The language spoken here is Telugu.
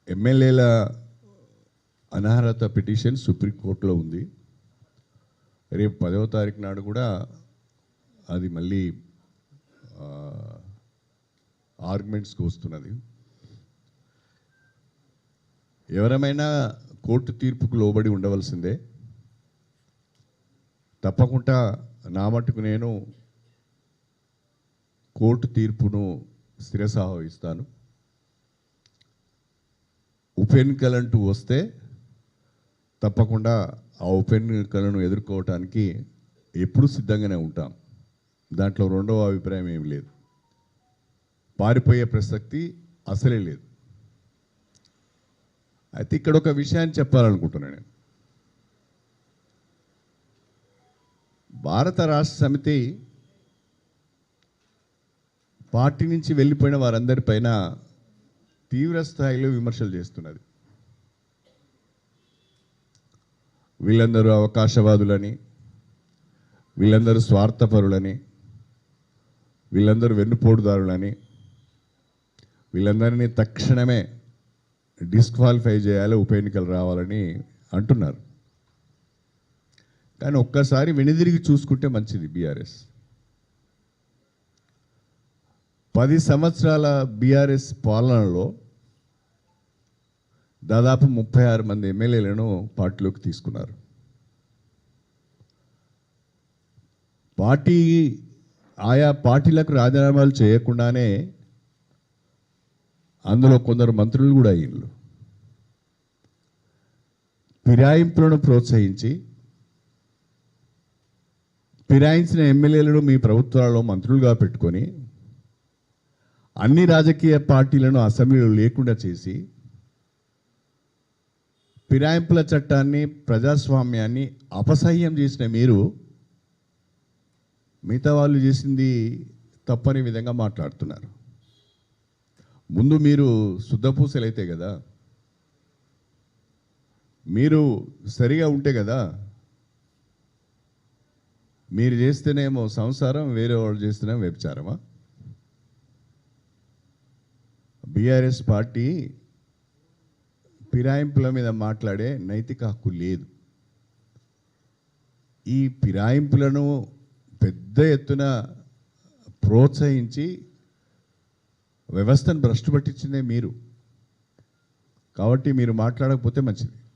ఎమ్మెల్యేల అనర్హత పిటిషన్ సుప్రీంకోర్టులో ఉంది. రేపు 10వ తారీఖు నాడు కూడా అది మళ్ళీ ఆర్గ్యుమెంట్స్కి వస్తున్నది. ఎవరమైనా కోర్టు తీర్పుకు లోబడి ఉండవలసిందే. తప్పకుండా నా మట్టుకు నేను కోర్టు తీర్పును శిరసావహిస్తాను. ఉప ఎన్నికలంటూ వస్తే తప్పకుండా ఆ ఉప ఎన్నికలను ఎదుర్కోవటానికి ఎప్పుడూ సిద్ధంగానే ఉంటాం. దాంట్లో రెండవ అభిప్రాయం ఏమి లేదు. పారిపోయే ప్రసక్తి అసలే లేదు. అయితే ఇక్కడ ఒక విషయాన్ని చెప్పాలనుకుంటున్నాను నేను. భారత రాష్ట్ర సమితి పార్టీ నుంచి వెళ్ళిపోయిన వారందరిపైన తీవ్ర స్థాయిలో విమర్శలు చేస్తున్నది. వీళ్ళందరూ అవకాశవాదులని, వీళ్ళందరూ స్వార్థపరులని, వీళ్ళందరూ వెన్నుపోటుదారులని, వీళ్ళందరినీ తక్షణమే డిస్క్వాలిఫై చేయాలి, ఉప ఎన్నికలు రావాలని అంటున్నారు. కానీ ఒక్కసారి వెనుదిరిగి చూసుకుంటే మంచిది. బీఆర్ఎస్ 10 సంవత్సరాల బీఆర్ఎస్ పాలనలో దాదాపు 36 మంది ఎమ్మెల్యేలను పార్టీలోకి తీసుకున్నారు. ఆయా పార్టీలకు రాజీనామాలు చేయకుండానే అందులో కొందరు మంత్రులు కూడా అయ్యిండ్రు. ఫిరాయింపులను ప్రోత్సహించి ఫిరాయించిన ఎమ్మెల్యేలను మీ ప్రభుత్వాలలో మంత్రులుగా పెట్టుకొని అన్ని రాజకీయ పార్టీలను అసెంబ్లీలో లేకుండా చేసి ఫిరాయింపుల చట్టాన్ని, ప్రజాస్వామ్యాన్ని అపసహ్యం చేసిన మీరు మిగతా వాళ్ళు చేసింది తప్పని విధంగా మాట్లాడుతున్నారు. ముందు మీరు శుద్ధపూసలైతే కదా, మీరు సరిగా ఉంటే కదా. మీరు చేస్తేనేమో సంసారం, వేరే వాళ్ళు చేస్తేనేమో వ్యభిచారమా? బీఆర్ఎస్ పార్టీ ఫిరాయింపుల మీద మాట్లాడే నైతిక హక్కు లేదు. ఈ ఫిరాయింపులను పెద్ద ఎత్తున ప్రోత్సహించి వ్యవస్థను భ్రష్టు పట్టించిందే మీరు. కాబట్టి మీరు మాట్లాడకపోతే మంచిది.